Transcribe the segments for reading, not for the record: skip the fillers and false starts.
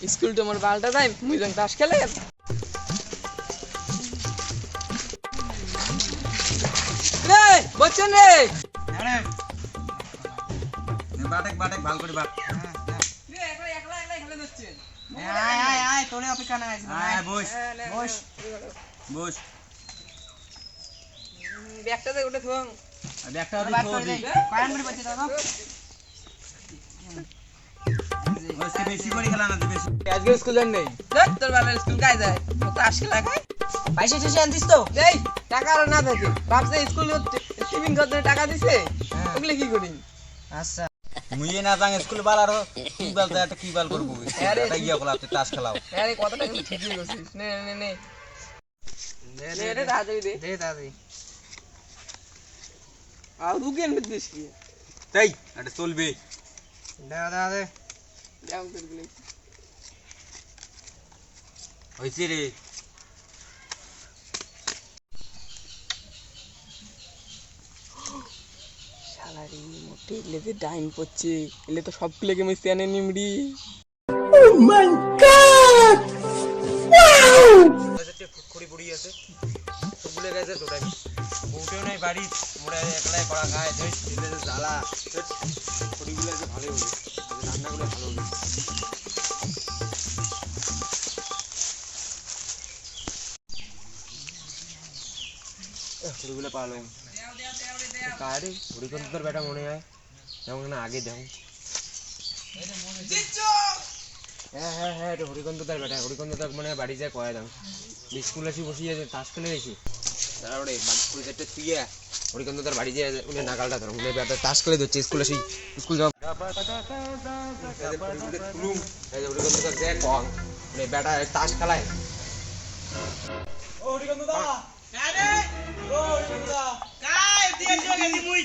School তোমার বালটা যাই মুই যাই তাস খেলে রে বচ্চন রে বাটেক বাটেক ভাল করে বাট রে একলা একলা একলা খেলে যাচ্ছে আয় আয় আয় তোরে অপেক্ষা না আইছ আয় বস বস বস ব্যাগটা দে ওটা থং ব্যাগটা দি পায়ন করে বসে দাও ওই বেশি করে খেলা না বেশি আজকে স্কুল যান নেই তোর বাবার স্কুল কাই যায় তাস খেলা খায় পয়সা টেসে আনতিস তো এই টাকা আর না থাকে ভাবছে স্কুল টিফিন করতে টাকা দিছে ওগুলো কি করি আচ্ছা মুইয়ে না যাং স্কুলে বালার কি বলতে একটা কি বল করব এটা ইয়া কলা তুই তাস খেলাও আরে কত টাকা ঠিকই করছিস নে নে নে নে রে দাদা দে দাদি আর রুকেন দিস কি তাই এটা চলবে দাদা দে যাও তোর গুলো হইছে রে শালারি মোটে এলে যে ডাইন পড়ছে এলে তো সব প্লেগে মিশতে আনে নিমড়ি ও মাই গড ওয়াও আচ্ছা খুড়ি পুড়ি আছে তো ভুলে গেছে তো টাইম বউটেও নাই বাড়ি মোড়ে একলাই করা খায় দেশ দিলে যে জ্বালা খুড়িগুলো যে ভালো হবে রান্নাগুলো ভালো হবে খুড়িগুলো পালো কারে খুড়িগুলো তোর বেটা মনে হয় যেমন না আগে দেখো হ্যাঁ হ্যাঁ হ্যাঁ এটা হরিকন্দ তার বেটা হরিকন্দ তার মানে বাড়ি যায় কয়া দাম স্কুল আসি বসিয়ে তাস খেলে গেছি তারপরে পুরো সেটটা তুইয়া হরিকন্দ তার বাড়ি যায় উনি নাগালটা ধরো উনি বেটা তাস খেলে দিচ্ছে স্কুল আসি স্কুল যাও হরিকন্দ তার যায় কম উনি বেটা তাস খেলায় ও হরিকন্দ দা কারে ও হরিকন্দ দা কাই দিয়ে গেছি মুই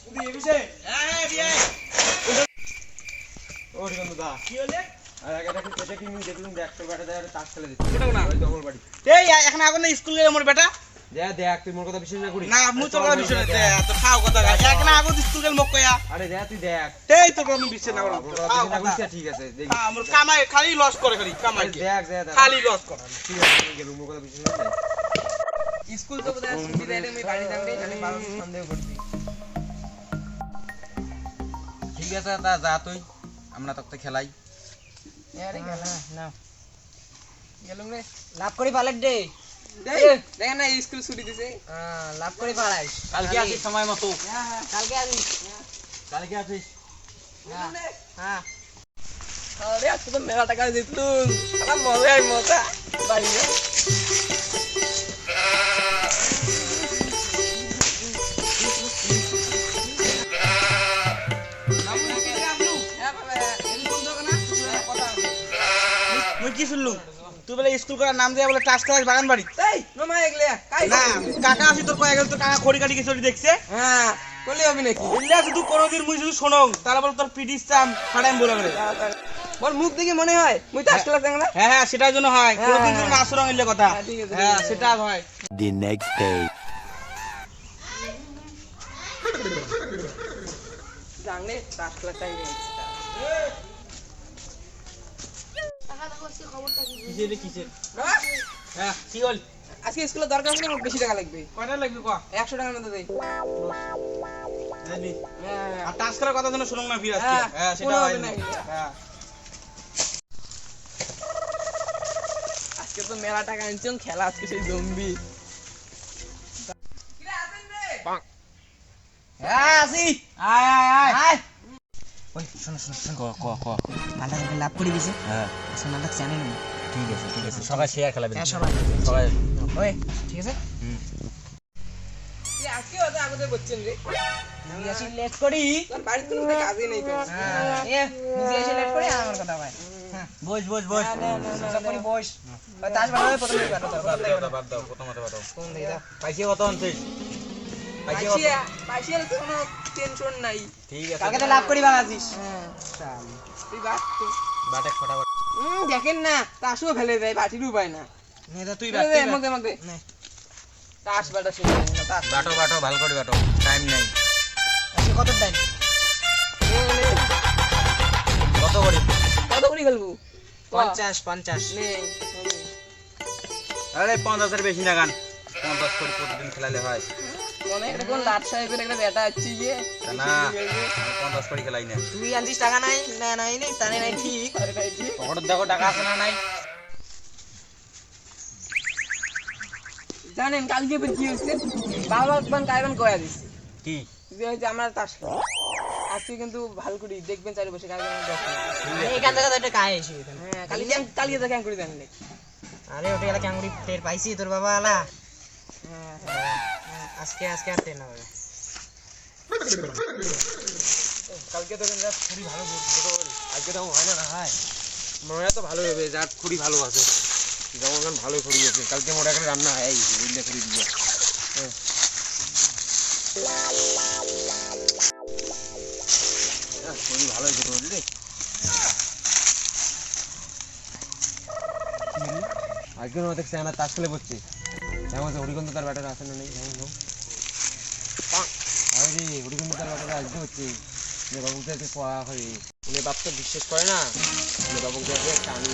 উদি এবিছে হ্যাঁ হ্যাঁ বিয়ে ও হরিকন্দ দা কি হলে আর আগে এটা কি মুই দেখলুম ডাক্তার বেটা যায় তাস খেলে দিচ্ছে ওটা না ওই দমল বাড়ি এই এখন আগে না স্কুল গেলে মোর বেটা দেখ দেখ তুই মোর কথা বিশ্বাস না করি না মুই তোর কথা বিশ্বাস দে তো খাও কথা এখন আগে স্কুল গেলে মক কয়া আরে দেখ তুই দেখ এই তোর কথা বিশ্বাস না করব ঠিক আছে দেখ মোর কামাই খালি লস করে খালি কামাই দেখ দেখ খালি লস করে ঠিক আছে তুই গেলুম মোর কথা বিশ্বাস না স্কুল তো বোধহয় ছুটি দেয় আমি বাড়ি যাম রে জানি বাবা সন্দেহ করছি ঠিক আছে তা যা তুই আমরা তোকে খেলাই আরে গেলা না গেলুম রে লাভ করি পালেট দে দেখেন না স্কুল ছুটি দিছে লাভ করি পালাই কালকে আসিস সময় মতো কালকে আসিস কালকে আসিস হ্যাঁ আরে আজকে তো মেলা টাকা দিতুন আমার মজাই মজা বাড়ি যা মুই কি শুনলুম তুই বলে স্কুল করার নাম দিয়ে বলে টাস খেলাস বাগান বাড়ি এই নমা এগলে কাই না কাকা আসি তোর কয়ে গেল তোর কাকা খড়ি কাটি কিছু দেখছে হ্যাঁ বলি হবে নাকি এলে আছে তুই কোনোদিন মুই যদি শোনো তারা বলে তোর পিটিস চাম ফাটাইম বলে বলে বল মুখ দেখে মনে হয় মুই তাস খেলা দেখ না হ্যাঁ হ্যাঁ সেটার জন্য হয় হ্যাঁ, কোনোদিন হ্যাঁ। যদি আসরং এলে কথা হ্যাঁ, ঠিক আছে, হ্যাঁ ঠিক আছে। সেটা হয় The next day. জানলে তাস খেলা চাই রে কিসের রে কিসের হ্যাঁ কি হল আজকে স্কুলে দরকার হলে আমার বেশি টাকা লাগবে কয়টা লাগবে কয়া 100 টাকার মতো দেই জানি হ্যাঁ আর টাস খেলার কথা যেন শুনুন না ফির আজকে হ্যাঁ, হ্যাঁ সেটা কোনো হয় হবে না না। হ্যাঁ আজকে তো মেলা টাকা আনছিলাম খেলা আজকে সেই জম্বি হ্যাঁ আসি আয় আয় আয় আয় ওই শুন শুন শুন ক মালটা লাভ করে দিছে হ্যাঁ আচ্ছা মালটা জানি না ঠিক আছে সবাই শেয়ার খেলাবে হ্যাঁ সবাই সবাই ওই ঠিক আছে তুই আজকে ওটা আগে বলছেন রে আমি আসি লেট করি তোর বাড়িতে কোনো কাজই নেই তো এ নিজে এসে লেট করি আমার কথা ভাই বস বস বস সব করি বস ওই তাস বানাবে প্রথমে বানাতে বাদ দাও প্রথমত বাদ দাও কোন দিকে দাও পাইছে কত আনছিস পাইছে কত পাইছিয়া তো কোনো টেনশন নাই ঠিক আছে কালকে তো লাভ করি বাগাছিস তুই বাট তো বাটে ফটাফট দেখেন না তাসও ফেলে দেয় বাটিরও পায় না নেদা তুই মধ্যে মধ্যে নে তাস বাটা শুনে না তাস বাটো বাটো ভালো করে বাটো টাইম নাই কত দেন? কত করে? কত করে খেলবো? 50 নেই আরে 50 বেশি না গান, 50 করে প্রতিদিন খেলালে হয় মনে একটা কোন লাট সাহেবের একটা ব্যাটা আছে গিয়ে তা না, 50 করে খেলাই না। তুই আনছিস টাকা নাই না নাই নেই তানে নাই ঠিক। আরে ভাই কি পকেটে দেখো টাকা আছে না নাই? জানেন কালকে ফের কি হয়েছে? বাবা একবার কাইবান কয়া দিছে কি যে হচ্ছে আমরা তাস খেলি। আজকে কিন্তু ভালো করি দেখবেন চারি বসে কাইবান দেখেন। এখান থেকে তো একটা কায়ে এসে এখানে। হ্যাঁ কালকে তো ক্যাং করে জানলে। আরে ওটা গেলা ক্যাঙ্গুরি টের পাইছি তোর বাবা আলা। হ্যাঁ আজকে আর টের না হবে। কালকে তো কিন্তু খুবই ভালো গোল, আজকে তো হয় না হয় মনে তো ভালো হবে, যার খুবই ভালো আছে যেমন গান ভালোই খড়ি আছে, কালকে মোটা করে রান্না হয় এই বুঝলে খড়ি দিয়ে খুবই ভালো হয়েছে বুঝলি। আজকে না দেখছি আমার তাস খেলে পড়ছে যেমন হরিকন্দ তার ব্যাটার আছে না নেই যেমন আরে হরিকন্দ তার ব্যাটার আজকে হচ্ছে বাবুকে এতে পড়া হবে, উনি বাপ তো বিশ্বাস করে না, বাবুকে একটা আমি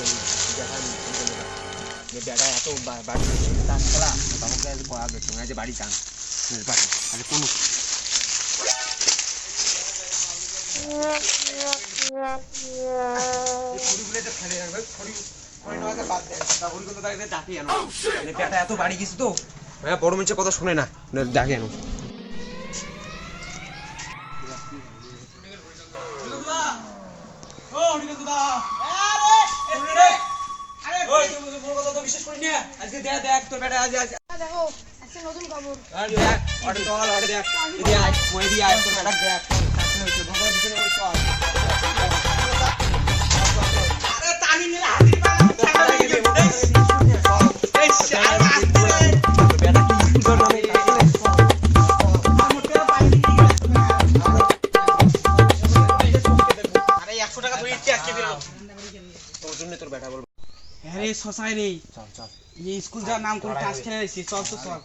দেখান ব্যাটা এত বাড়ি তাস খেলা বাবুকে পড়া গেছে যে বাড়ি টান পাশে আরে কোনো এত বাড়ি গেছি তো বড় মানুষের কথা শুনে না ডাকে আনো। দেখো আজকে নতুন খবর আরে 100 টাকা ধরে ইচ্ছে আজকে ফিরবো। তোর জন্য তোর বেটা বলবো আরে শশাই রে চল চল এই স্কুল যাওয়ার নাম করে টাস খেলে আইছি চল তো চল।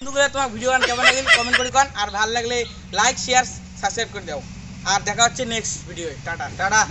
বন্ধুরা তোমার ভিডিও গান কেমন লাগলো কমেন্ট করে কোন, আর ভালো লাগলে লাইক শেয়ার সাবস্ক্রাইব করে দাও। আর দেখা হচ্ছে নেক্সট ভিডিওতে। Tata tata.